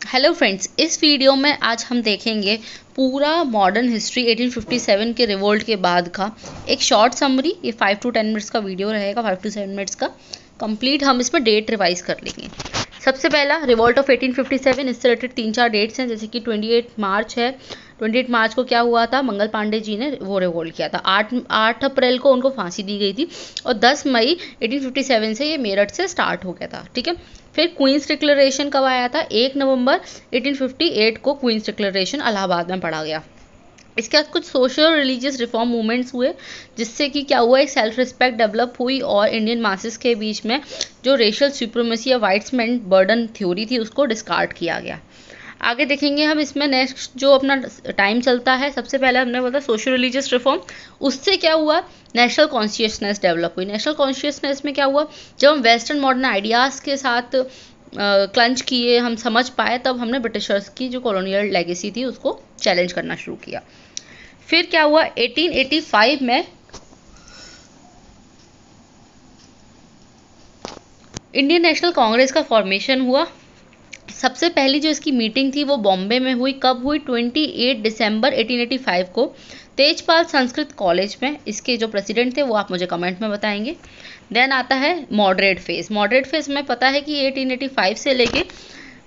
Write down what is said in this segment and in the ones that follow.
Hello friends, इस video में आज हम देखेंगे पूरा मॉडर्न हिस्ट्री 1857 के रिवोल्ट के बाद का एक शॉर्ट समरी। ये 5 to 10 मिनट्स का वीडियो रहेगा, 5 to 7 मिनट्स का कंप्लीट। हम इसमें डेट रिवाइज कर लेंगे। सबसे पहला रिवोल्ट ऑफ 1857, इससे रिलेटेड 3-4 डेट्स हैं, जैसे कि 28 मार्च है। 28 मार्च को क्या हुआ था, मंगल पांडे जी ने वो रिवोल्ट किया था। 8 अप्रैल को उनको फांसी दी गई थी और 10 मई 1857 से ये मेरठ से स्टार्ट हो गया था। ठीक है। फिर क्वींस डिक्लेरेशन कब आया था, 1 नवंबर 1858 को क्वींस डिक्लेरेशन इलाहाबाद में पढ़ा गया। इसके बाद कुछ सोशल रिलीजियस रिफॉर्म मूवमेंट्स हुए, जिससे कि क्या हुआ, एक सेल्फ रिस्पेक्ट डेवलप हुई और इंडियन मासेस के बीच में जो रेशियल सुप्रीमेसी या वाइट्समैन बर्डन थ्योरी थी उसको डिस्कार्ड किया गया। आगे देखेंगे हम इसमें नेक्स्ट जो अपना टाइम चलता है। सबसे पहले हमने बोला सोशल रिलीजियस रिफॉर्म, उससे क्या हुआ, नेशनल कॉन्शियसनेस डेवलप हुई। नेशनल कॉन्शियसनेस में क्या हुआ, जब हम वेस्टर्न मॉडर्न आइडियाज़ के साथ क्लंच किए, हम समझ पाए, तब हमने ब्रिटिशर्स की जो कॉलोनियल लेगेसी थी उसको चैलेंज करना शुरू किया। फिर क्या हुआ, 1885 में इंडियन नेशनल कांग्रेस का फॉर्मेशन हुआ। सबसे पहली जो इसकी मीटिंग थी वो बॉम्बे में हुई। कब हुई, 28 दिसंबर 1885 को तेजपाल संस्कृत कॉलेज में। इसके जो प्रेसिडेंट थे वो आप मुझे कमेंट में बताएंगे। देन आता है मॉडरेट फेज। मॉडरेट फेज में पता है कि 1885 से लेके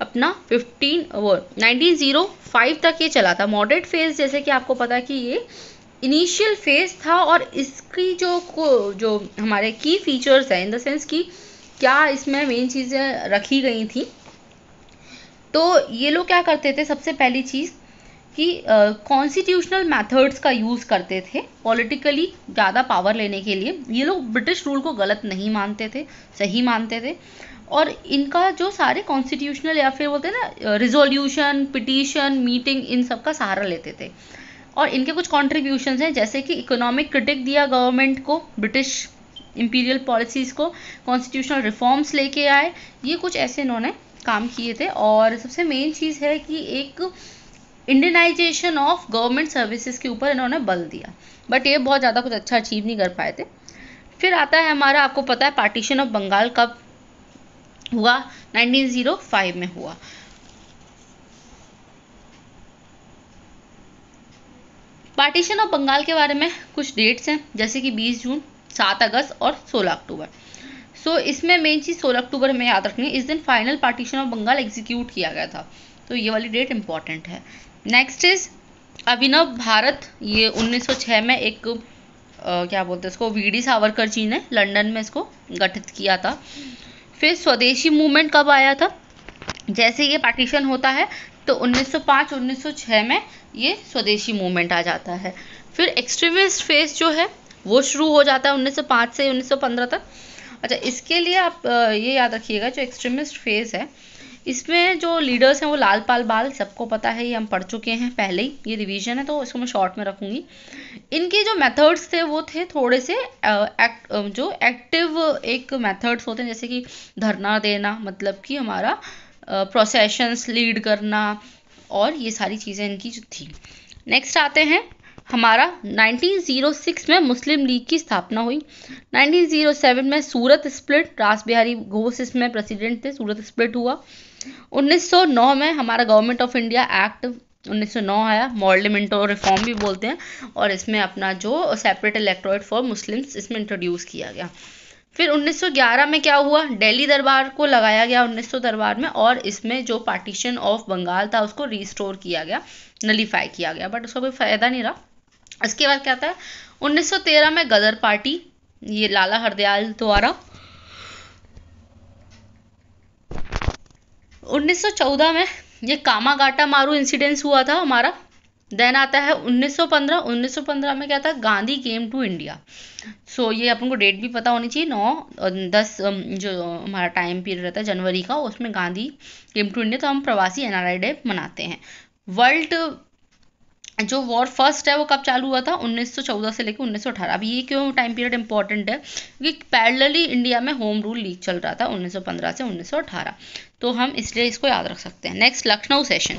अपना 1905 तक ये चला था। मॉडरेट फेज जैसे कि आपको पता है कि ये इनिशियल फेज था और इसकी जो हमारे की फीचर्स हैं, इन द सेंस कि क्या इसमें मेन चीज़ें रखी गई थी। तो ये लोग क्या करते थे, सबसे पहली चीज़ कि कॉन्स्टिट्यूशनल मेथड्स का यूज़ करते थे पॉलिटिकली ज़्यादा पावर लेने के लिए। ये लोग ब्रिटिश रूल को गलत नहीं मानते थे, सही मानते थे। और इनका जो सारे कॉन्स्टिट्यूशनल या फिर बोलते हैं ना रिजोल्यूशन, पिटीशन, मीटिंग, इन सब का सहारा लेते थे। और इनके कुछ कॉन्ट्रीब्यूशंस हैं, जैसे कि इकोनॉमिक क्रिटिक दिया गवर्नमेंट को, ब्रिटिश इंपीरियल पॉलिसीज़ को, कॉन्स्टिट्यूशनल रिफॉर्म्स लेके आए। ये कुछ ऐसे इन्होंने काम किए थे। और सबसे मेन चीज़ है कि एक इंडियनाइजेशन ऑफ गवर्नमेंट सर्विसेज के ऊपर इन्होंने बल दिया, बट ये बहुत ज़्यादा कुछ अच्छा अचीव नहीं कर पाए थे। फिर आता है हमारा, आपको पता है पार्टीशन ऑफ बंगाल कब हुआ, 1905 में हुआ। पार्टीशन ऑफ बंगाल के बारे में कुछ डेट्स हैं, जैसे कि 20 जून, 7 अगस्त और 16 अक्टूबर। सो इसमें मेन चीज़ 16 अक्टूबर में याद रखनी है, इस दिन final partition of Bengal execute किया गया था। तो ये वाली डेट इंपॉर्टेंट है। Next is Abhinav Bharat. ये 1906 में एक क्या बोलते हैं इसको, वीडी सावरकर जी ने लंदन में इसको गठित किया था। फिर स्वदेशी मूवमेंट कब आया था, जैसे ये पार्टीशन होता है तो 1905-1906 में ये स्वदेशी मूवमेंट आ जाता है। फिर एक्सट्रीमिस्ट फेज जो है वो शुरू हो जाता है 1905 से 1915 तक। अच्छा, इसके लिए आप ये याद रखिएगा, जो एक्सट्रीमिस्ट फेज है इसमें जो लीडर्स हैं वो लाल पाल बाल, सबको पता है, ये हम पढ़ चुके हैं पहले ही, ये रिवीजन है तो इसको मैं शॉर्ट में रखूँगी। इनके जो मेथड्स थे वो थे थोड़े से जो एक्टिव एक मेथड्स होते हैं, जैसे कि धरना देना, मतलब कि हमारा प्रोसेशंस लीड करना, और ये सारी चीज़ें इनकी जो थी। नेक्स्ट आते हैं हमारा 1906 में मुस्लिम लीग की स्थापना हुई। 1907 में सूरत स्प्लिट, रास बिहारी घोष इसमें प्रेसिडेंट थे, सूरत स्प्लिट हुआ। 1909 में हमारा गवर्नमेंट ऑफ इंडिया एक्ट 1909 आया, मॉडलिमेंटो रिफॉर्म भी बोलते हैं, और इसमें अपना जो सेपरेट इलेक्टोरेट फॉर मुस्लिम्स इसमें इंट्रोड्यूस किया गया। फिर 1911 में क्या हुआ, दिल्ली दरबार को लगाया गया 1900 दरबार में, और इसमें जो पार्टीशन ऑफ बंगाल था उसको रिस्टोर किया गया, नलीफाई किया गया, बट उसका कोई फायदा नहीं रहा। इसके बाद क्या था, 1913 में गदर पार्टी, ये लाला हरदयाल द्वारा। 1914 में ये कामागाटा मारू इंसिडेंस हुआ था हमारा। देन आता है 1915 में क्या था, गांधी केम टू इंडिया। सो ये अपन को डेट भी पता होनी चाहिए, 9 और 10 जो हमारा टाइम पीरियड रहता है जनवरी का, उसमें गांधी केम टू इंडिया, तो हम प्रवासी एनआरआई डे मनाते हैं। वर्ल्ड जो वॉर फर्स्ट है वो कब चालू हुआ था, 1914 से लेकर 1918। अभी ये क्यों टाइम पीरियड इंपॉर्टेंट है, क्योंकि पैरेलली इंडिया में होम रूल लीग चल रहा था 1915 से 1918, तो हम इसलिए इसको याद रख सकते हैं। Next Lucknow session.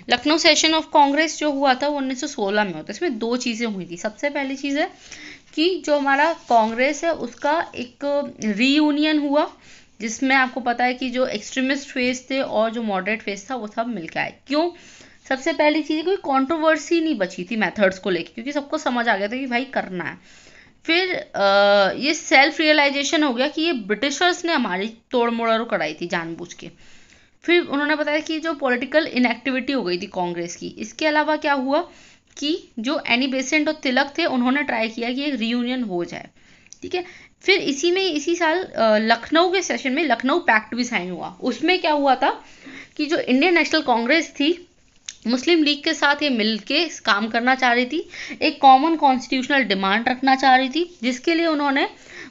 Lucknow session of Congress जो हुआ था वो 1916 में होता है। इसमें 2 चीज़ें हुई थी। सबसे पहली चीज़ है कि जो हमारा कांग्रेस है उसका एक रीयूनियन हुआ, जिसमें आपको पता है कि जो एक्सट्रीमिस्ट फेज थे और जो मॉडरेट फेज था वो सब मिलकर आए। क्यों? सबसे पहली चीज़, कोई कंट्रोवर्सी नहीं बची थी मेथड्स को लेके, क्योंकि सबको समझ आ गया था कि भाई करना है। फिर ये सेल्फ रियलाइजेशन हो गया कि ये ब्रिटिशर्स ने हमारी तोड़ मोड़ कराई थी जानबूझ के। फिर उन्होंने बताया कि जो पॉलिटिकल इनएक्टिविटी हो गई थी कांग्रेस की। इसके अलावा क्या हुआ कि जो एनी बेसेंट और तिलक थे उन्होंने ट्राई किया कि एक रीयूनियन हो जाए, ठीक है। फिर इसी साल लखनऊ के सेशन में लखनऊ पैक्ट भी साइन हुआ। उसमें क्या हुआ था कि जो इंडियन नेशनल कांग्रेस थी मुस्लिम लीग के साथ ये मिलके काम करना चाह रही थी, एक कॉमन कॉन्स्टिट्यूशनल डिमांड रखना चाह रही थी, जिसके लिए उन्होंने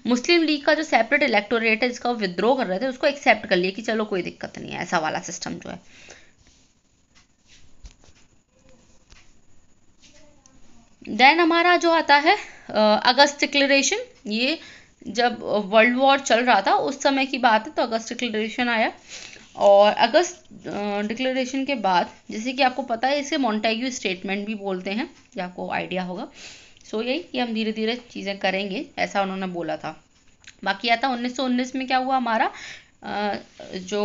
मुस्लिम लीग का जो सेपरेट इलेक्टोरेट है जिसका विद्रोह कर रहे थे उसको एक्सेप्ट कर लिया कि चलो कोई दिक्कत नहीं है, ऐसा वाला सिस्टम जो है। देन हमारा जो आता है अगस्त डिक्लेरेशन। ये जब वर्ल्ड वॉर चल रहा था उस समय की बात है, तो अगस्त डिक्लेरेशन आया। और अगस्त डिक्लेरेशन के बाद, जैसे कि आपको पता है, इसे मॉन्टेग्यू स्टेटमेंट भी बोलते हैं, ये आपको आइडिया होगा। सो यही कि हम धीरे धीरे चीज़ें करेंगे, ऐसा उन्होंने बोला था। बाकी आता 1919 में क्या हुआ हमारा, जो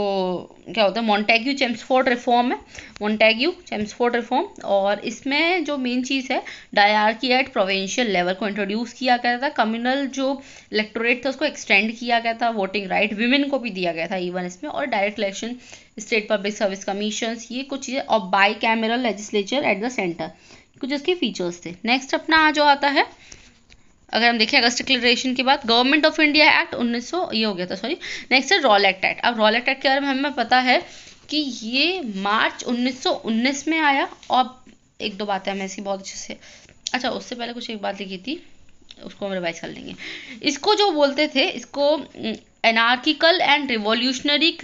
क्या होता है मॉन्टेग्यू चेम्सफोर्ड रिफॉर्म है, मॉन्टेग्यू चेम्सफोर्ड रिफॉर्म। और इसमें जो मेन चीज़ है, डायरार्की एट प्रोविंशियल लेवल को इंट्रोड्यूस किया गया था। कम्युनल जो इलेक्टोरेट था उसको एक्सटेंड किया गया था, वोटिंग राइट विमेन को भी दिया गया था इवन इसमें, और direct election, state public service commission, ये कुछ चीज़ें, और by cameral legislature at the centre, कुछ इसके फीचर्स थे। नेक्स्ट अपना जो आता है, अगर हम देखें अगस्त डिक्लेरेशन के बाद गवर्नमेंट ऑफ इंडिया एक्ट 1900 ये हो गया था, सॉरी। नेक्स्ट है रॉलेट एक्ट। अब रॉलेट एक्ट के बारे में हमें पता है कि ये मार्च 1919 में आया। और एक दो बातें हमें ऐसी बहुत अच्छे से, अच्छा उससे पहले कुछ एक बात लिखी थी, उसको हम रिवाइज कर लेंगे। इसको जो बोलते थे, इसको anarchical and revolutionary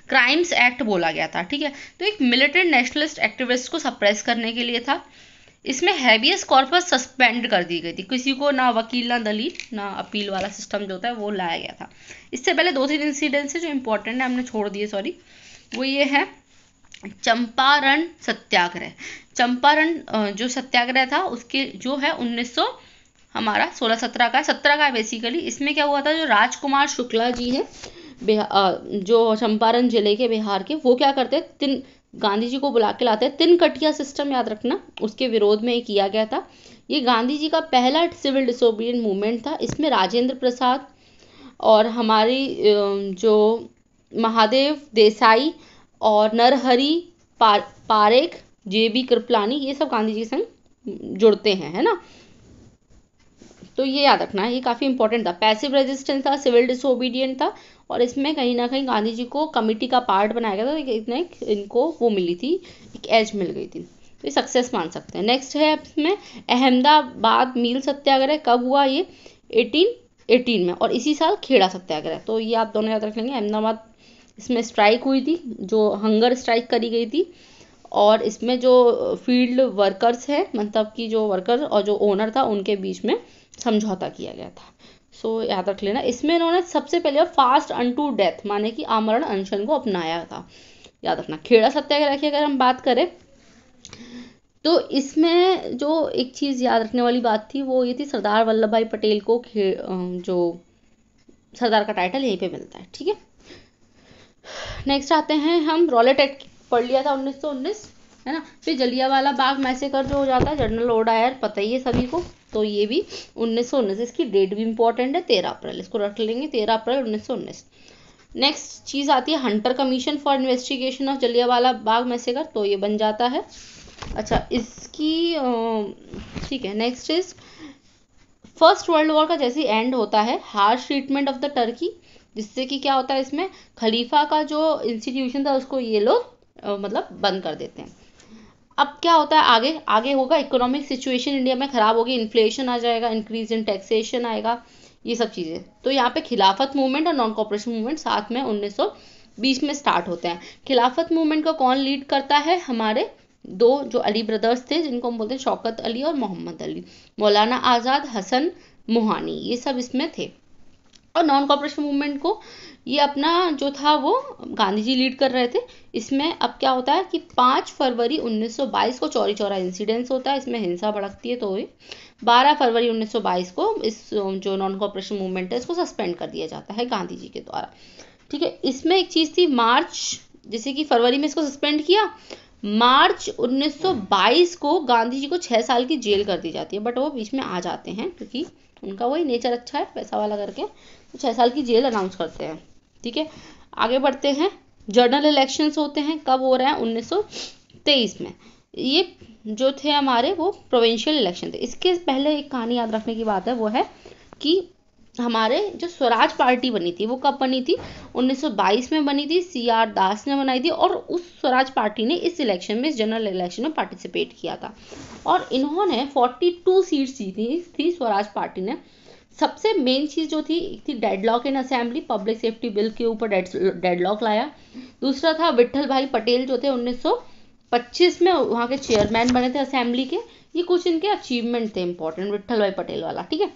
crimes act बोला गया था, ठीक है। तो एक मिलिटेंट नेशनलिस्ट एक्टिविस्ट को सप्रेस करने के लिए था। इसमें हैबियस कॉर्पस सस्पेंड कर दी गई थी, किसी को ना वकील ना दलील ना अपील वाला सिस्टम जो होता है वो लाया गया था। इससे पहले 2-3 इंसिडेंट्स है जो इम्पोर्टेंट है, हमने छोड़ दिए, सॉरी। वो ये है चंपारण सत्याग्रह। चंपारण जो सत्याग्रह था उसके जो है 1900 हमारा 16-17 का 17 का बेसिकली। इसमें क्या हुआ था, जो राजकुमार शुक्ला जी है जो चंपारण जिले के बिहार के, वो क्या करते, गांधी जी को बुला के लाते हैं। तिनकटिया सिस्टम याद रखना, उसके विरोध में किया गया था। ये गांधी जी का पहला सिविल डिसोबीडियंट मूवमेंट था। इसमें राजेंद्र प्रसाद और हमारी जो महादेव देसाई और नरहरि पारेख, JB कृपलानी, ये सब गांधी जी के संग जुड़ते हैं, है ना। तो ये याद रखना है, ये काफ़ी इंपॉर्टेंट था। पैसिव रेजिस्टेंस था, सिविल डिसोबीडियंट था, और इसमें कहीं ना कहीं गांधी जी को कमिटी का पार्ट बनाया गया था, इनको वो मिली थी, एक एज मिल गई थी, तो ये सक्सेस मान सकते हैं। नेक्स्ट है इसमें अहमदाबाद मील सत्याग्रह। कब हुआ ये, 1818 में, और इसी साल खेड़ा सत्याग्रह। तो ये आप दोनों याद रख लेंगे। अहमदाबाद इसमें स्ट्राइक हुई थी, जो हंगर स्ट्राइक करी गई थी, और इसमें जो फील्ड वर्कर्स है, मतलब कि जो वर्कर और जो ओनर था उनके बीच में समझौता किया गया था। सो याद रख लेना। इसमें इन्होंने सबसे पहले फास्ट अनटू डेथ माने कि आमरण अनशन को अपनाया था, याद रखना। खेड़ा सत्याग्रह की अगर हम बात करें तो इसमें जो एक चीज़ याद रखने वाली बात थी वो ये थी, सरदार वल्लभ भाई पटेल को जो सरदार का टाइटल यहीं पे मिलता है, ठीक है। नेक्स्ट आते हैं हम, रॉलेट एक्ट पढ़ लिया था 1919, है ना। फिर जलियांवाला बाग मैसेकर जो हो जाता है, जनरल ओ डायर, पता ही है सभी को, तो ये भी 1919। इसकी डेट भी इंपॉर्टेंट है, 13 अप्रैल, इसको रख लेंगे, 13 अप्रैल 1919। नेक्स्ट चीज़ आती है Hunter commission for investigation of Jallianwala Bagh massacre, तो ये बन जाता है। अच्छा इसकी ठीक है। Next is first world war का जैसे एंड होता है, harsh treatment of the Turkey, जिससे कि क्या होता है, इसमें खलीफा का जो इंस्टीट्यूशन था उसको ये लोग मतलब बंद कर देते हैं। अब क्या होता है आगे, आगे होगा इकोनॉमिक सिचुएशन इंडिया में ख़राब होगी, इन्फ्लेशन आ जाएगा, इंक्रीज इन टैक्सेशन आएगा, ये सब चीज़ें। तो यहाँ पे खिलाफत मूवमेंट और नॉन कॉपरेशन मूवमेंट साथ में 1920 में स्टार्ट होते हैं। खिलाफत मूवमेंट को कौन लीड करता है, हमारे दो जो अली ब्रदर्स थे, जिनको हम बोलते हैं शौकत अली और मोहम्मद अली, मौलाना आज़ाद, हसन मुहानी, ये सब इसमें थे। और नॉन कॉपरेशन मूवमेंट को ये अपना जो था वो गांधी जी लीड कर रहे थे। इसमें अब क्या होता है कि 5 फरवरी 1922 को चौरी चौरा इंसिडेंस होता है, इसमें हिंसा भड़कती है, तो ये 12 फरवरी 1922 को इस जो नॉन कॉपरेशन मूवमेंट है इसको सस्पेंड कर दिया जाता है गांधी जी के द्वारा। ठीक है, इसमें एक चीज़ थी, मार्च, जैसे कि फरवरी में इसको सस्पेंड किया, मार्च 1922 को गांधी जी को 6 साल की जेल कर दी जाती है, बट वो बीच में आ जाते हैं क्योंकि उनका वही नेचर अच्छा है पैसा वाला करके, तो 6 साल की जेल अनाउंस करते हैं। ठीक है, आगे बढ़ते हैं। जनरल इलेक्शंस होते हैं, कब हो रहे हैं? 1923 में। ये जो थे हमारे वो प्रोविंशियल इलेक्शन थे। इसके पहले एक कहानी याद रखने की बात है, वो है कि हमारे जो स्वराज पार्टी बनी थी वो कब बनी थी? 1922 में बनी थी, CR दास ने बनाई थी, और उस स्वराज पार्टी ने इस इलेक्शन में, इस जनरल इलेक्शन में पार्टिसिपेट किया था और इन्होंने 42 सीट्स जीती थी स्वराज पार्टी ने। सबसे मेन चीज़ जो थी डेडलॉक इन असेंबली, पब्लिक सेफ्टी बिल के ऊपर डेडलॉक लाया। दूसरा था विट्ठल भाई पटेल जो थे 1925 में वहाँ के चेयरमैन बने थे असेंबली के। ये कुछ इनके अचीवमेंट थे इंपॉर्टेंट, विट्ठल भाई पटेल वाला। ठीक है,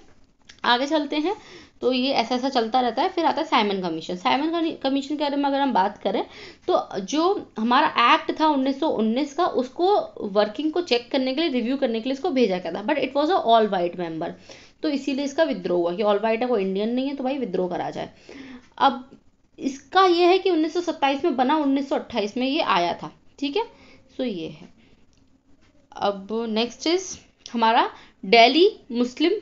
आगे चलते हैं। तो ये ऐसा ऐसा चलता रहता है। फिर आता है साइमन कमीशन। साइमन कमीशन के बारे में अगर हम बात करें तो जो हमारा एक्ट था 1919 का, उसको वर्किंग को चेक करने के लिए, रिव्यू करने के लिए इसको भेजा गया था, but it was a all white member, तो इसीलिए इसका विद्रोह हुआ कि ऑल वाइट है, कोई इंडियन नहीं है, तो भाई विद्रोह करा जाए। अब इसका ये है कि 1927 में बना, 1928 में ये आया था। ठीक है, सो ये है। अब नेक्स्ट इज हमारा दिल्ली मुस्लिम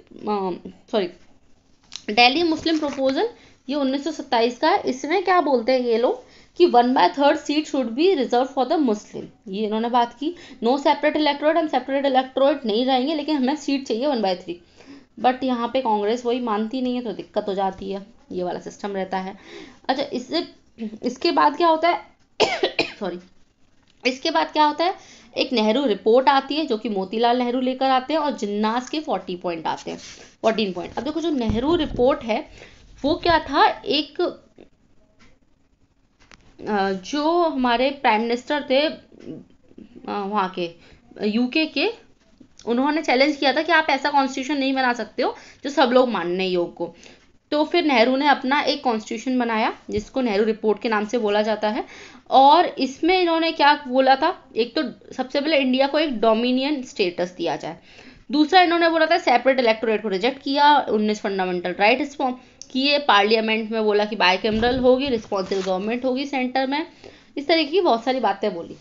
प्रपोजल, ये 1927 का है। इसमें क्या बोलते हैं ये लोग कि 1/3 seat should be reserve for the Muslim, ये इन्होंने बात की। नो सेपरेट इलेक्टोरेट, हम सेपरेट इलेक्टोरेट नहीं रहेंगे, लेकिन हमें सीट चाहिए 1/3। बट यहाँ पे कांग्रेस वही मानती नहीं है, तो दिक्कत हो जाती है, ये वाला सिस्टम रहता है। अच्छा, इसके बाद क्या होता है सॉरी, इसके बाद क्या होता है, एक नेहरू रिपोर्ट आती है जो कि मोतीलाल नेहरू लेकर आते हैं, और जिन्नास के 14 पॉइंट आते हैं, 14 पॉइंट। अब देखो जो नेहरू रिपोर्ट है वो क्या था, एक जो हमारे प्राइम मिनिस्टर थे वहाँ के यूके के, उन्होंने चैलेंज किया था कि आप ऐसा कॉन्स्टिट्यूशन नहीं बना सकते हो जो सब लोग मानने योग्य को। तो फिर नेहरू ने अपना एक कॉन्स्टिट्यूशन बनाया जिसको नेहरू रिपोर्ट के नाम से बोला जाता है। और इसमें इन्होंने क्या बोला था, एक तो सबसे पहले इंडिया को एक डोमिनियन स्टेटस दिया जाए। दूसरा इन्होंने बोला था सेपरेट इलेक्टोरेट को रिजेक्ट किया, 19 फंडामेंटल राइट किए, पार्लियामेंट में बोला कि बाइकैमरल होगी, रिस्पॉन्सिबल गवर्नमेंट होगी सेंटर में, इस तरीके की बहुत सारी बातें बोली।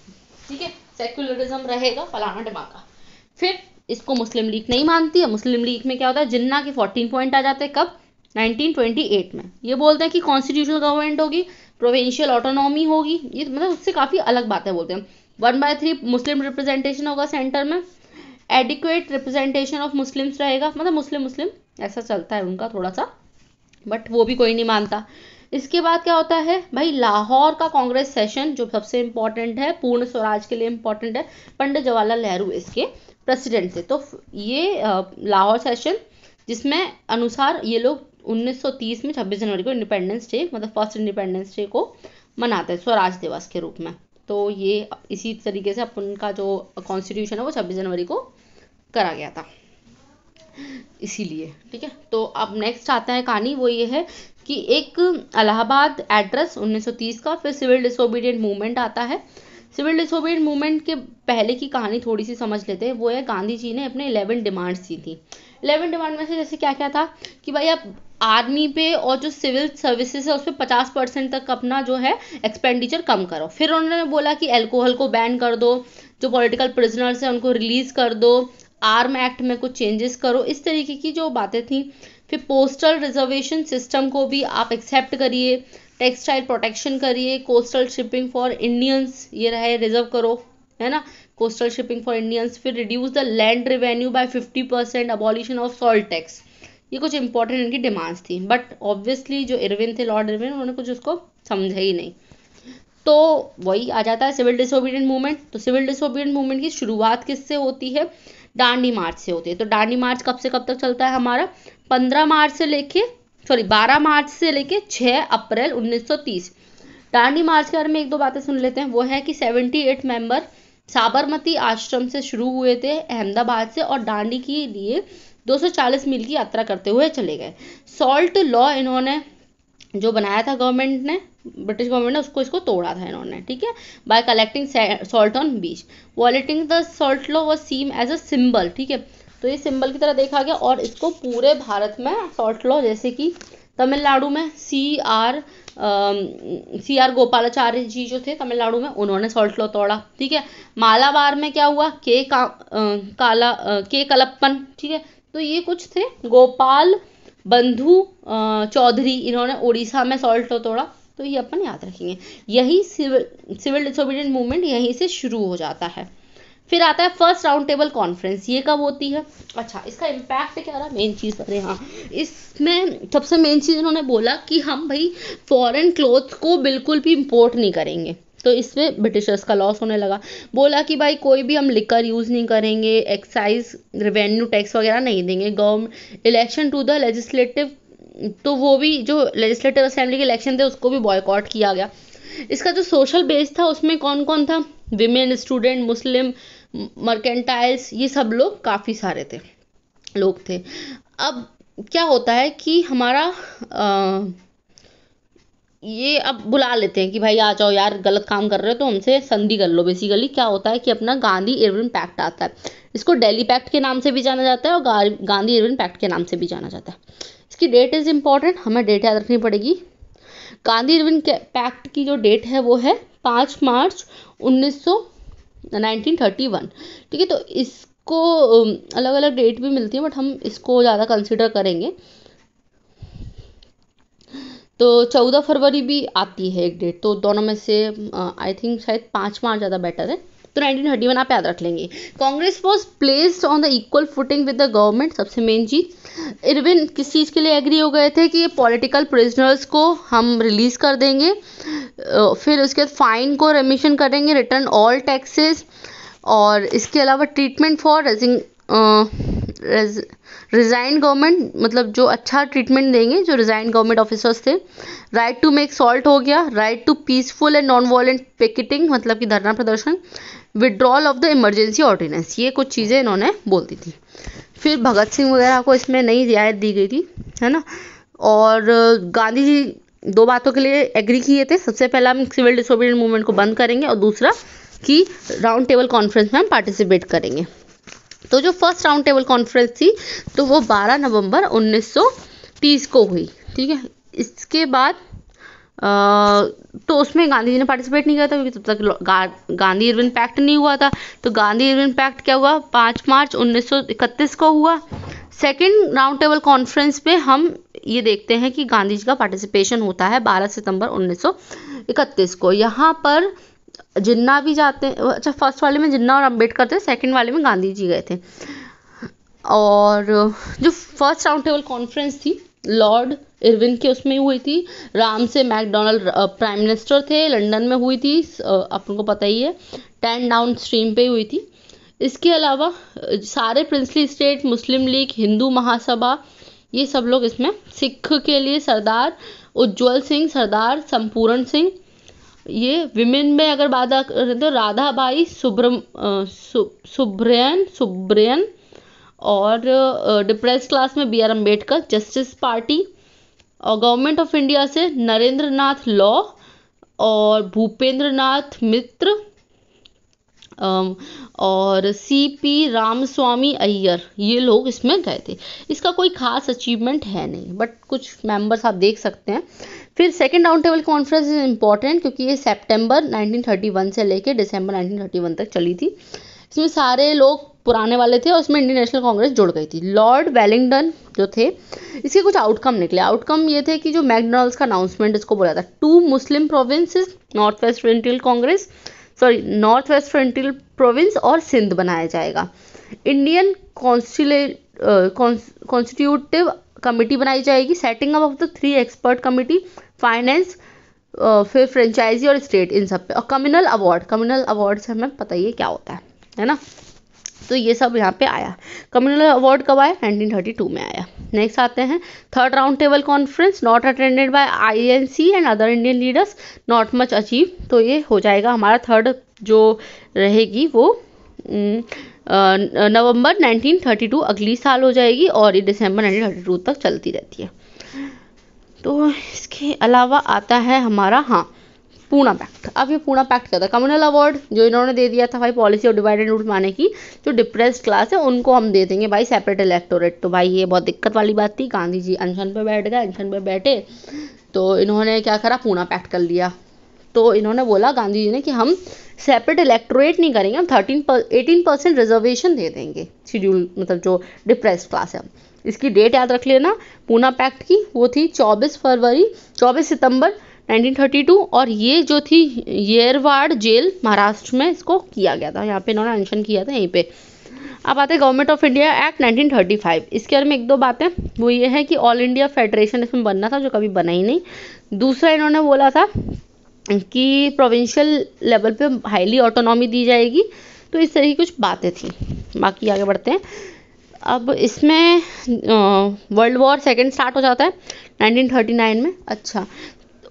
ठीक है, सेक्युलरिज्म रहेगा, फलाना ढिमाका। फिर इसको मुस्लिम लीग नहीं मानती है। मुस्लिम लीग में क्या होता है, जिन्ना के 14 पॉइंट आ जाते हैं, कब? 1928 में। ये बोलते हैं कि कॉन्स्टिट्यूशनल गवर्नमेंट होगी, प्रोविंशियल ऑटोनॉमी होगी, ये मतलब उससे काफ़ी अलग बातें बोलते हैं। 1/3 मुस्लिम रिप्रेजेंटेशन होगा सेंटर में, एडिक्वेट रिप्रेजेंटेशन ऑफ मुस्लिम्स रहेगा, मतलब मुस्लिम ऐसा चलता है उनका थोड़ा सा, बट वो भी कोई नहीं मानता। इसके बाद क्या होता है भाई, लाहौर का कांग्रेस सेशन जो सबसे इम्पोर्टेंट है, पूर्ण स्वराज के लिए इम्पोर्टेंट है, पंडित जवाहरलाल नेहरू इसके प्रेसिडेंट थे। तो ये लाहौर सेशन, जिसमें अनुसार ये लोग 1930 में 26 जनवरी को इंडिपेंडेंस डे, मतलब फर्स्ट इंडिपेंडेंस डे को मनाते हैं स्वराज दिवस के रूप में। तो ये इसी तरीके से अपन का जो कॉन्स्टिट्यूशन है वो 26 जनवरी को करा गया था, इसीलिए। ठीक है, तो अब नेक्स्ट आता है कहानी, वो ये है कि एक इलाहाबाद एड्रेस 1930 का, फिर सिविल डिसोबीडियंट मूवमेंट आता है। सिविल डिसोबीडियंट मूवमेंट के पहले की कहानी थोड़ी सी समझ लेते हैं। वो है गांधी जी ने अपने 11 डिमांड्स दी थी। 11 डिमांड में से जैसे क्या क्या था कि भाई आप आर्मी पे और जो सिविल सर्विसेज है उस पर 50% तक अपना जो है एक्सपेंडिचर कम करो। फिर उन्होंने बोला कि अल्कोहल को बैन कर दो, जो पॉलिटिकल प्रिजनर्स हैं उनको रिलीज कर दो, आर्म एक्ट में कुछ चेंजेस करो, इस तरीके की जो बातें थी। फिर पोस्टल रिजर्वेशन सिस्टम को भी आप एक्सेप्ट करिए, टेक्सटाइल प्रोटेक्शन करिए, कोस्टल शिपिंग फॉर इंडियंस ये रहे रिजर्व करो, है ना, कोस्टल शिपिंग फॉर इंडियंस। फिर reduce the land revenue by 50%, abolition of salt tax, ये कुछ इंपॉर्टेंट इनकी डिमांड्स थी। बट ऑब्वियसली जो इरविन थे, लॉर्ड इरविन, उन्होंने कुछ उसको समझा ही नहीं। तो वही आ जाता है सिविल डिसोबीडियंट मूवमेंट। तो सिविल डिसोबीडियंट मूवमेंट की शुरुआत किससे होती है? दांडी मार्च से होती है। तो दांडी मार्च कब से कब तक चलता है हमारा? 12 मार्च से लेके 6 अप्रैल 1930। दांडी मार्च के बारे में एक दो बातें सुन लेते हैं। वो है कि 78 मेंबर साबरमती आश्रम से शुरू हुए थे अहमदाबाद से, और दांडी के लिए 240 मील की यात्रा करते हुए चले गए। सॉल्ट लॉ इन्होंने जो बनाया था गवर्नमेंट ने, ब्रिटिश गवर्नमेंट ने, इसको तोड़ा था इन्होंने। ठीक है, by collecting salt on beach, violating the salt law was seen as a symbol. ठीक है, तो ये सिंबल की तरह देखा गया और इसको पूरे भारत में सॉल्ट लॉ, जैसे कि तमिलनाडु में सी आर गोपालाचार्य जी जो थे तमिलनाडु में, उन्होंने सॉल्ट लॉ तोड़ा। ठीक है, मालाबार में क्या हुआ, के कलप्पन। ठीक है, तो ये कुछ थे, गोपाल बंधु चौधरी, इन्होंने उड़ीसा में सॉल्ट लॉ तोड़ा। तो ये अपन याद रखेंगे। यही सिविल डिसोबीडियंट मूवमेंट यहीं से शुरू हो जाता है। फिर आता है फर्स्ट राउंड टेबल कॉन्फ्रेंस, ये कब होती है? अच्छा, इसका इम्पैक्ट क्या रहा, मेन चीज़ अरे हाँ, इसमें सबसे मेन चीज़ इन्होंने बोला कि हम भाई फॉरेन क्लोथ्स को बिल्कुल भी इम्पोर्ट नहीं करेंगे। तो इसमें ब्रिटिशर्स का लॉस होने लगा। बोला कि भाई कोई भी हम लिकर यूज़ नहीं करेंगे, एक्साइज रेवेन्यू टैक्स वगैरह नहीं देंगे। Government election to the legislative, तो वो भी जो लेजिस्लेटिव असेंबली के इलेक्शन थे उसको भी बॉयकॉट किया गया। इसका जो सोशल बेस था उसमें कौन कौन था, विमेन, स्टूडेंट, मुस्लिम, मर्केंटाइल्स, ये सब लोग काफ़ी सारे थे लोग थे। अब क्या होता है कि हमारा ये अब बुला लेते हैं कि भाई आ जाओ यार, गलत काम कर रहे हो तो हमसे संधि कर लो। बेसिकली क्या होता है कि अपना गांधी इरविन पैक्ट आता है, इसको दिल्ली पैक्ट के नाम से भी जाना जाता है और गांधी इरविन पैक्ट के नाम से भी जाना जाता है। इसकी डेट इज़ इम्पॉर्टेंट, हमें डेट याद रखनी पड़ेगी। गांधी इरविन पैक्ट की जो डेट है वो है 5 मार्च 1931। ठीक है, तो इसको अलग अलग डेट भी मिलती है बट हम इसको ज़्यादा कंसिडर करेंगे। तो 14 फरवरी भी आती है एक डेट, तो दोनों में से आई थिंक शायद 5 मार्च ज़्यादा बेटर है। तो 1931 आप याद रख लेंगे। Congress was placed on the equal footing with the government. सबसे मेन चीज़, इरविन किस चीज़ के लिए एग्री हो गए थे कि ये पॉलिटिकल प्रिजनर्स को हम रिलीज़ कर देंगे, फिर उसके बाद फाइन को रेमिशन करेंगे, रिटर्न ऑल टैक्सेस, और इसके अलावा ट्रीटमेंट फॉर रिजाइन गवर्नमेंट, मतलब जो अच्छा ट्रीटमेंट देंगे जो रिजाइन गवर्नमेंट ऑफिसर्स थे। राइट टू मेक सॉल्ट हो गया, right to peaceful and non violent picketing, मतलब कि धरना प्रदर्शन, withdrawal of the emergency ordinance, ये कुछ चीज़ें इन्होंने बोल दी थी। फिर भगत सिंह वगैरह को इसमें नई रियायत दी गई थी, है ना। और गांधी जी 2 बातों के लिए एग्री किए थे। सबसे पहला हम सिविल डिसोबीडियंट मूवमेंट को बंद करेंगे और दूसरा कि राउंड टेबल कॉन्फ्रेंस में हम पार्टिसिपेट करेंगे। तो जो फर्स्ट राउंड टेबल कॉन्फ्रेंस थी तो वो 12 नवंबर 1930 को हुई। ठीक है, इसके बाद तो उसमें गांधी जी ने पार्टिसिपेट नहीं किया था क्योंकि तब तक गांधी इरविन पैक्ट नहीं हुआ था। तो गांधी इरविन पैक्ट क्या हुआ, 5 मार्च 1931 को हुआ। सेकेंड राउंड टेबल कॉन्फ्रेंस पे हम ये देखते हैं कि गांधी जी का पार्टिसिपेशन होता है 12 सितंबर 1931 को। यहाँ पर जिन्ना भी जाते हैं, अच्छा फर्स्ट वाले में जिन्ना और अम्बेडकर थे, सेकंड वाले में गांधी जी गए थे। और जो फर्स्ट राउंड टेबल कॉन्फ्रेंस थी लॉर्ड इरविन के उसमें हुई थी। राम से मैकडोनल्ड प्राइम मिनिस्टर थे, लंदन में हुई थी, अपन को पता ही है। 10 डाउन स्ट्रीम पे हुई थी। इसके अलावा सारे प्रिंसली स्टेट, मुस्लिम लीग, हिंदू महासभा, ये सब लोग इसमें, सिख के लिए सरदार उज्जवल सिंह, सरदार संपूर्ण सिंह। ये विमेन में अगर बात करें तो राधाबाई सुब्रयन और डिप्रेस क्लास में B R Ambedkar, justice party. और गवर्नमेंट ऑफ इंडिया से नरेंद्र नाथ लॉ और भूपेंद्र नाथ मित्र और CP रामस्वामी अय्यर, ये लोग इसमें गए थे। इसका कोई खास अचीवमेंट है नहीं बट कुछ मेंबर्स आप देख सकते हैं। फिर second round table conference is important क्योंकि ये सितंबर 1931 से लेके दिसंबर 1931 तक चली थी। इसमें सारे लोग पुराने वाले थे और उसमें इंडियन नेशनल कांग्रेस जुड़ गई थी। लॉर्ड वेलिंगटन जो थे, इसके कुछ आउटकम निकले। आउटकम ये थे कि जो मैकडोनल्ड्स का अनाउंसमेंट इसको बोला था, 2 मुस्लिम प्रोविंसेस, नॉर्थ वेस्ट फ्रंटियल प्रोविंस और सिंध बनाया जाएगा। इंडियन कॉन्स्टिट्यूटिव कमेटी बनाई जाएगी। Setting up of the 3 expert committee, finance, फिर फ्रेंचाइजी और स्टेट, इन सब पे। और कम्युनल अवार्ड से हमें पता ही है क्या होता है ना। तो ये सब यहाँ पे आया। कम्युनल अवार्ड कब आया, 1932 में आया। नेक्स्ट आते हैं third round table conference, not attended by INC and other Indian leaders, not much achieve. तो ये हो जाएगा हमारा थर्ड जो रहेगी वो नवंबर 1932 अगली साल हो जाएगी और ये दिसंबर 1932 तक चलती रहती है। तो इसके अलावा आता है हमारा पूना पैक्ट। अब ये पूना पैक्ट क्या था, कम्युनल अवार्ड जो इन्होंने दे दिया था भाई policy of divide and rule, माने कि जो डिप्रेस्ड क्लास है उनको हम दे देंगे भाई सेपरेट इलेक्टोरेट। तो भाई ये बहुत दिक्कत वाली बात थी। गांधी जी अनशन पे बैठ गए, अनशन पे बैठे तो इन्होंने क्या करा, पूना पैक्ट कर लिया। तो इन्होंने बोला गांधी जी ने कि हम सेपरेट इलेक्टोरेट नहीं करेंगे, हम 18% रिजर्वेशन दे देंगे शेड्यूल, मतलब जो डिप्रेस्ड क्लास है। इसकी डेट याद रख लेना पूना पैक्ट की, वो थी 24 सितंबर 1932। और ये जो थी येरवाड़ जेल महाराष्ट्र में इसको किया गया था, यहाँ पे इन्होंने अनशन किया था यहीं पे। अब आते हैं गवर्नमेंट ऑफ इंडिया एक्ट 1935। इसके बारे में एक दो बातें, वो ये है कि ऑल इंडिया फेडरेशन इसमें बनना था जो कभी बना ही नहीं। दूसरा इन्होंने बोला था कि प्रोविंशियल लेवल पे हाईली ऑटोनॉमी दी जाएगी। तो इस तरह की कुछ बातें थी। बाकी आगे बढ़ते हैं। अब इसमें वर्ल्ड वॉर सेकेंड स्टार्ट हो जाता है 1939 में। अच्छा,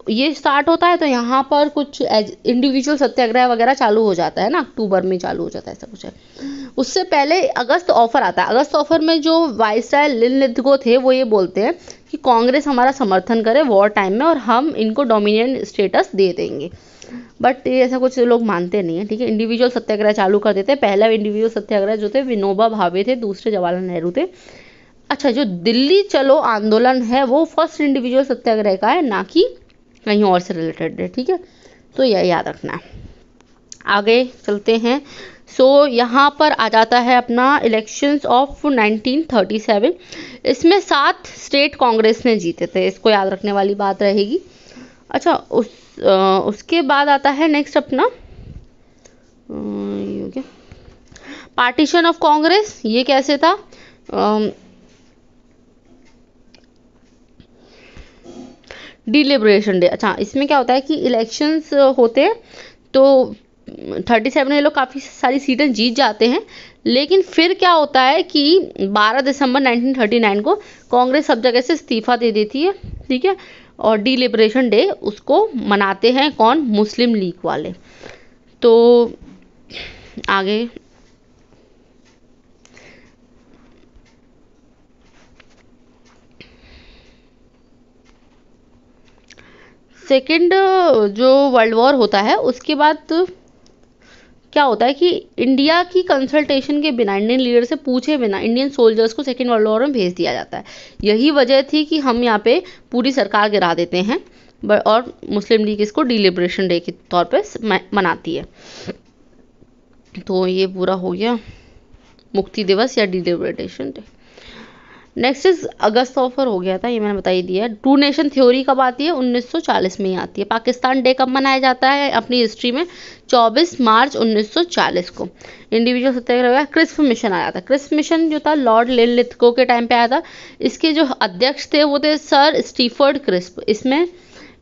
ये स्टार्ट होता है तो यहाँ पर कुछ इंडिविजुअल सत्याग्रह वगैरह चालू हो जाता है ना, अक्टूबर में चालू हो जाता है, ऐसा कुछ है। उससे पहले अगस्त ऑफर आता है। अगस्त ऑफर में जो वायसराय लिनलिथगो थे वो ये बोलते हैं कि कांग्रेस हमारा समर्थन करे वॉर टाइम में और हम इनको डोमिनियन स्टेटस दे देंगे। बट ये ऐसा कुछ लोग मानते नहीं है, ठीक है। इंडिविजुअल सत्याग्रह चालू कर देते हैं। पहला इंडिविजुअल सत्याग्रह जो थे विनोबा भावे थे, दूसरे जवाहरलाल नेहरू थे। अच्छा, जो दिल्ली चलो आंदोलन है वो फर्स्ट इंडिविजुअल सत्याग्रह का है, ना कि कहीं और से रिलेटेड है, ठीक है। तो यह याद रखना है। आगे चलते हैं। यहाँ पर आ जाता है अपना इलेक्शंस ऑफ 1937। इसमें 7 स्टेट कांग्रेस ने जीते थे, इसको याद रखने वाली बात रहेगी। अच्छा, उसके बाद आता है नेक्स्ट अपना पार्टीशन ऑफ कांग्रेस। ये कैसे था, डिलिब्रेशन डे। अच्छा, इसमें क्या होता है कि इलेक्शंस होते हैं तो 37 में ये लोग काफ़ी सारी सीटें जीत जाते हैं, लेकिन फिर क्या होता है कि 12 दिसंबर 1939 को कांग्रेस सब जगह से इस्तीफा दे देती है, ठीक है। और डिलिब्रेशन डे उसको मनाते हैं कौन, मुस्लिम लीग वाले। तो आगे सेकेंड जो वर्ल्ड वॉर होता है उसके बाद क्या होता है कि इंडिया की कंसल्टेशन के बिना, इंडियन लीडर से पूछे बिना इंडियन सोल्जर्स को सेकेंड वर्ल्ड वॉर में भेज दिया जाता है। यही वजह थी कि हम यहाँ पे पूरी सरकार गिरा देते हैं और मुस्लिम लीग इसको डिलिब्रेशन डे के तौर पे मनाती है। तो ये पूरा हो गया मुक्ति दिवस या deliberation day. Next is August offer हो गया था, ये मैंने बता ही दिया। टू नेशन थ्योरी कब आती है, 1940 में ही आती है। पाकिस्तान डे कब मनाया जाता है अपनी हिस्ट्री में, 24 मार्च 1940 को। इंडिविजुअल सत्याग्रह, क्रिस्प मिशन आया था। क्रिस्प मिशन जो था लॉर्ड लिनलिथगो के टाइम पे आया था। इसके जो अध्यक्ष थे वो थे सर स्टीफर्ड क्रिस्प। इसमें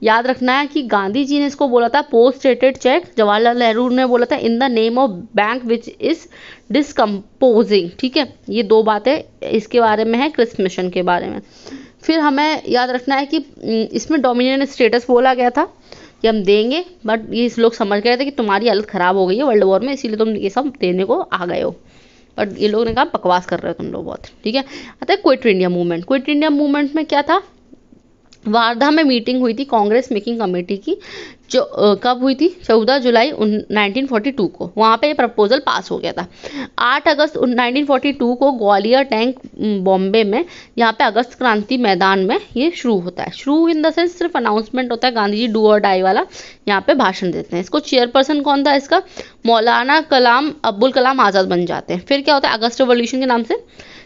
याद रखना है कि गांधी जी ने इसको बोला था post dated cheque, Jawaharlal Nehru ने बोला था in the name of bank which is discomposing, ठीक है। ये दो बातें इसके बारे में है, क्रिस्प मिशन के बारे में। फिर हमें याद रखना है कि इसमें डोमिनियन स्टेटस बोला गया था कि हम देंगे, बट ये लोग समझ गए थे कि तुम्हारी हालत ख़राब हो गई है वर्ल्ड वॉर में, इसीलिए तुम ये सब देने को आ गए हो। बट ये लोग ने कहा बकवास कर रहे हो तुम लोग बहुत, ठीक है। आता है quit India movement. Quit India movement में क्या था, वार्धा में मीटिंग हुई थी कांग्रेस मेकिंग कमेटी की, जो कब हुई थी, 14 जुलाई 1942 को। वहाँ पे प्रपोजल पास हो गया था। 8 अगस्त 1942 को ग्वालियर टैंक बॉम्बे में, यहाँ पे अगस्त क्रांति मैदान में ये शुरू होता है। शुरू इन द सेंस सिर्फ अनाउंसमेंट होता है, गांधी जी डू और डाई वाला यहाँ पे भाषण देते हैं। इसको चेयरपर्सन कौन था इसका, मौलाना अब्दुल कलाम आज़ाद बन जाते हैं। फिर क्या होता है, अगस्त रेवोल्यूशन के नाम से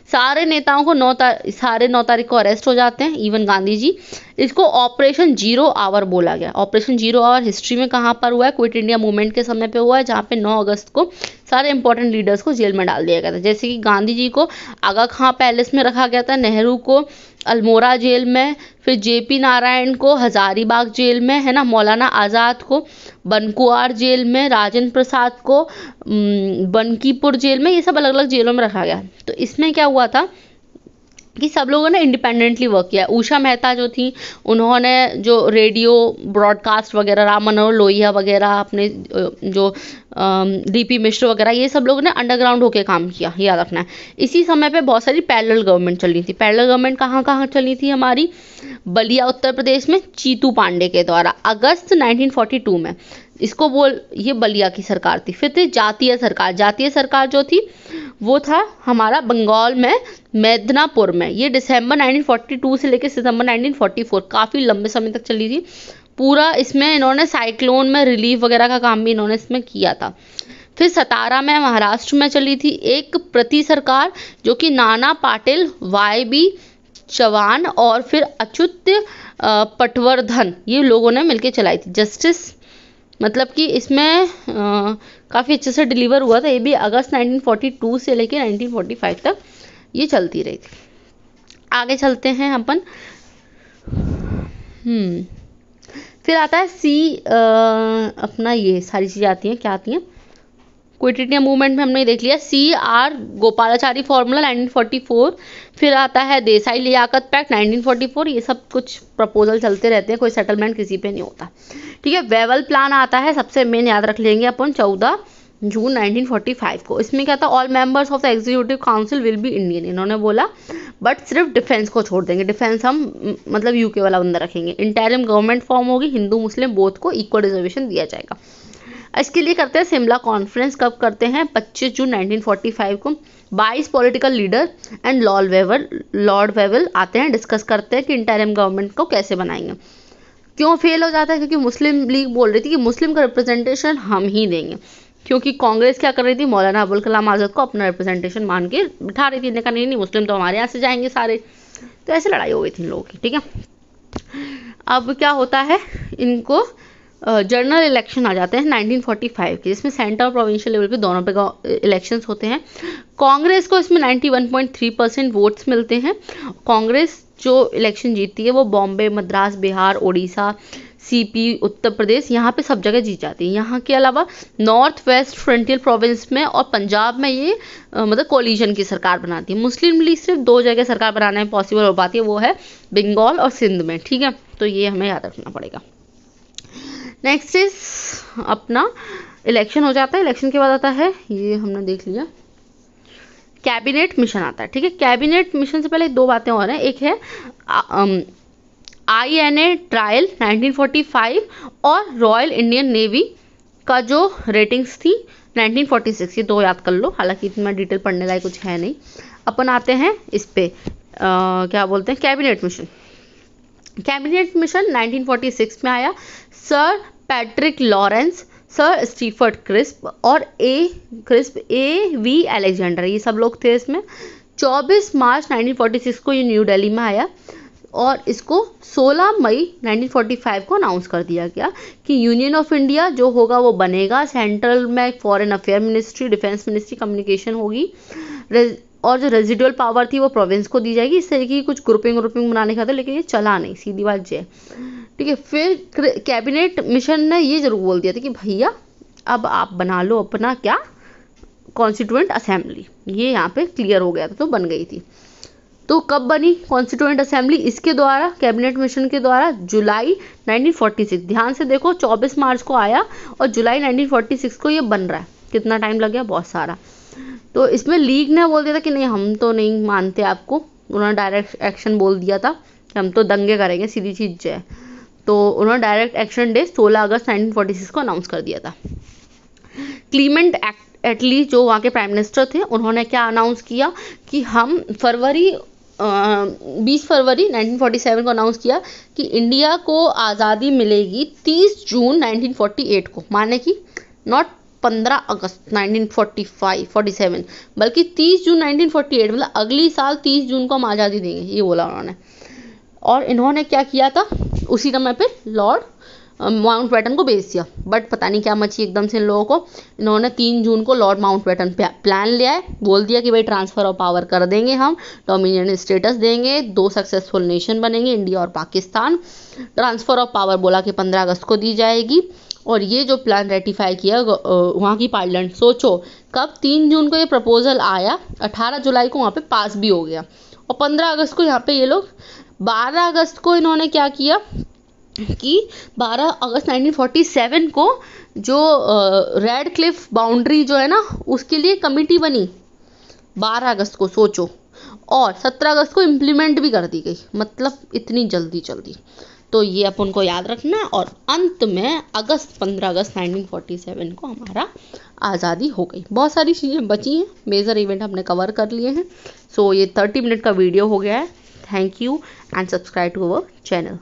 सारे नेताओं को 9 तारीख को अरेस्ट हो जाते हैं, इवन गांधी जी। इसको ऑपरेशन 0 आवर बोला गया। ऑपरेशन 0 आवर हिस्ट्री में कहाँ पर हुआ है, क्विट इंडिया मूवमेंट के समय पे हुआ है, जहाँ पे 9 अगस्त को सारे इंपॉर्टेंट लीडर्स को जेल में डाल दिया गया था। जैसे कि गांधी जी को आगा खां पैलेस में रखा गया था, नेहरू को अल्मोड़ा जेल में, फिर जेपी नारायण को हजारीबाग जेल में, है ना, मौलाना आज़ाद को बनकुआर जेल में, राजेंद्र प्रसाद को बनकीपुर जेल में, ये सब अलग अलग जेलों में रखा गया। तो इसमें क्या हुआ था कि सब लोगों ने इंडिपेंडेंटली वर्क किया। उषा मेहता जो थी, उन्होंने जो रेडियो ब्रॉडकास्ट वगैरह, राम मनोहर लोहिया वगैरह, अपने जो डीपी मिश्र वगैरह, ये सब लोगों ने अंडरग्राउंड होके काम किया, याद रखना है। इसी समय पे बहुत सारी पैरेलल गवर्नमेंट चली थी। पैरेलल गवर्नमेंट कहाँ कहाँ चली थी हमारी? बलिया उत्तर प्रदेश में चीतू पांडे के द्वारा अगस्त 1942 में, ये बलिया की सरकार थी। फिर थी जातीय सरकार। जातीय सरकार जो थी वो था हमारा बंगाल में मेदिनीपुर में, ये दिसंबर 1942 से लेकर सितंबर 1944, काफ़ी लंबे समय तक चली थी। पूरा इसमें इन्होंने साइक्लोन में रिलीफ वगैरह का काम भी इन्होंने इसमें किया था। फिर सतारा में महाराष्ट्र में चली थी एक प्रति सरकार, जो कि नाना पाटिल, YB चौहान और फिर अच्युत पटवर्धन, ये लोगों ने मिलकर चलाई थी। जस्टिस मतलब कि इसमें काफ़ी अच्छे से डिलीवर हुआ था। ये भी अगस्त 1942 से लेकर 1945 तक ये चलती रही थी। आगे चलते हैं अपन। फिर आता है अपना ये सारी चीज़ें आती हैं, क्या आती हैं? क्विट इंडिया मूवमेंट में हमने देख लिया। CR Gopalachari formula 1944। फिर आता है देसाई लियाकत पैक्ट 1944। ये सब कुछ प्रपोजल चलते रहते हैं, कोई सेटलमेंट किसी पे नहीं होता, ठीक है। वेवल प्लान आता है, सबसे मेन याद रख लेंगे अपन, 14 जून 1945 को। इसमें क्या था? All members of the executive council will be Indian, इन्होंने बोला, बट सिर्फ डिफेंस को छोड़ देंगे। डिफेंस हम मतलब यूके वाला बंदा रखेंगे। इंटरिम गवर्नमेंट फॉर्म होगी, हिंदू मुस्लिम बोथ को इक्वल रिजर्वेशन दिया जाएगा। इसके लिए करते हैं शिमला कॉन्फ्रेंस। कब करते हैं? 25 जून 1945 को। 22 political leader and Lord Wavell आते हैं, डिस्कस करते हैं कि इंटरिम गवर्नमेंट को कैसे बनाएंगे। क्यों फेल हो जाता है? क्योंकि मुस्लिम लीग बोल रही थी कि मुस्लिम का रिप्रेजेंटेशन हम ही देंगे, क्योंकि कांग्रेस क्या कर रही थी? मौलाना अबुल कलाम आज़ाद को अपना रिप्रेजेंटेशन मान के बिठा रही थी। इन्होंने कहा नहीं मुस्लिम तो हमारे यहाँ से जाएंगे सारे। तो ऐसे लड़ाई हो गई थी इन लोगों की, ठीक है। अब क्या होता है, इनको जनरल इलेक्शन आ जाते हैं 1945 के, जिसमें सेंट्रल और प्रोविंशियल लेवल पे दोनों पे इलेक्शंस होते हैं। कांग्रेस को इसमें 91.3% वोट्स मिलते हैं। कांग्रेस जो इलेक्शन जीतती है वो बॉम्बे, मद्रास, बिहार, उड़ीसा, CP, उत्तर प्रदेश, यहाँ पे सब जगह जीत जाती है। यहाँ के अलावा नॉर्थ वेस्ट फ्रंटियर प्रोविंस में और पंजाब में ये मतलब कोलिजन की सरकार बनाती है। मुस्लिम लीग सिर्फ 2 जगह सरकार बनाने में पॉसिबल हो पाती है, वो है बंगाल और सिंध में, ठीक है। तो ये हमें याद रखना पड़ेगा। नेक्स्ट इज अपना इलेक्शन हो जाता है। इलेक्शन के बाद आता है, ये हमने देख लिया, कैबिनेट मिशन आता है, ठीक है। कैबिनेट मिशन से पहले 2 बातें और हैं। एक है INA ट्रायल 1945 और रॉयल इंडियन नेवी का जो रेटिंग्स थी 1946, ये 2 याद कर लो, हालांकि इतना डिटेल पढ़ने लायक कुछ है नहीं। अपन आते हैं इस पे क्या बोलते हैं, कैबिनेट मिशन। कैबिनेट मिशन 1946 में आया। Sir Patrick Lawrence, sir Stafford crisp और AV अलेक्जेंडर, ये सब लोग थे इसमें। 24 मार्च 1946 को ये न्यू दिल्ली में आया और इसको 16 मई 1945 को अनाउंस कर दिया गया कि यूनियन ऑफ इंडिया जो होगा वो बनेगा। सेंट्रल में foreign affair ministry, defence ministry, communication होगी, और जो रेजिडुअल पावर थी वो प्रोविंस को दी जाएगी। इस तरीके की कुछ ग्रुपिंग बनाने का था, लेकिन ये चला नहीं, सीधी बात ये, ठीक है। फिर कैबिनेट मिशन ने ये जरूर बोल दिया था कि भैया अब आप बना लो अपना क्या, कॉन्स्टिट्यूएंट असेंबली। ये यहाँ पे क्लियर हो गया था, तो बन गई थी। तो कब बनी कॉन्स्टिट्यूएंट असेंबली? इसके द्वारा, कैबिनेट मिशन के द्वारा, जुलाई 1946। ध्यान से देखो, 24 मार्च को आया और जुलाई 1946 को ये बन रहा है। कितना टाइम लग गया? बहुत सारा। तो इसमें लीग ने बोल दिया था कि नहीं हम तो नहीं मानते आपको। उन्होंने डायरेक्ट एक्शन बोल दिया था कि हम तो दंगे करेंगे, सीधी चीज है। तो उन्होंने डायरेक्ट एक्शन डे 16 अगस्त 1946 को अनाउंस कर दिया था। क्लीमेंट एटली जो वहाँ के प्राइम मिनिस्टर थे, उन्होंने क्या अनाउंस किया कि हम 20 फरवरी 1947 को अनाउंस किया कि इंडिया को आज़ादी मिलेगी 30 जून 1948 को, माने कि नॉट 15 अगस्त 1947, बल्कि 30 जून 1948, मतलब अगली साल 30 जून को हम आज़ादी देंगे, ये बोला उन्होंने। और इन्होंने क्या किया था, उसी समय पे लॉर्ड माउंटबेटन को भेज दिया। बट पता नहीं क्या मची एकदम से इन लोगों को। इन्होंने 3 जून को लॉर्ड माउंटबेटन प्लान लिया है, बोल दिया कि भाई ट्रांसफ़र ऑफ पावर कर देंगे, हम डोमिनियन स्टेटस देंगे, 2 सक्सेसफुल नेशन बनेंगे, इंडिया और पाकिस्तान। ट्रांसफ़र ऑफ पावर बोला कि 15 अगस्त को दी जाएगी। और ये जो प्लान रेटिफाई किया वहाँ की पार्लियामेंट, सोचो कब 3 जून को ये प्रपोजल आया, 18 जुलाई को वहाँ पे पास भी हो गया। और 15 अगस्त को यहाँ पे ये लोग 12 अगस्त को इन्होंने क्या किया कि 12 अगस्त 1947 को जो रेड क्लिफ बाउंड्री जो है ना उसके लिए कमेटी बनी 12 अगस्त को, सोचो, और 17 अगस्त को इम्प्लीमेंट भी कर दी गई, मतलब इतनी जल्दी। तो ये अपन को याद रखना। और अंत में 15 अगस्त 1947 को हमारा आज़ादी हो गई। बहुत सारी चीज़ें बची हैं, मेजर इवेंट हमने कवर कर लिए हैं। सो ये 30 मिनट का वीडियो हो गया है। Thank you and subscribe to our channel.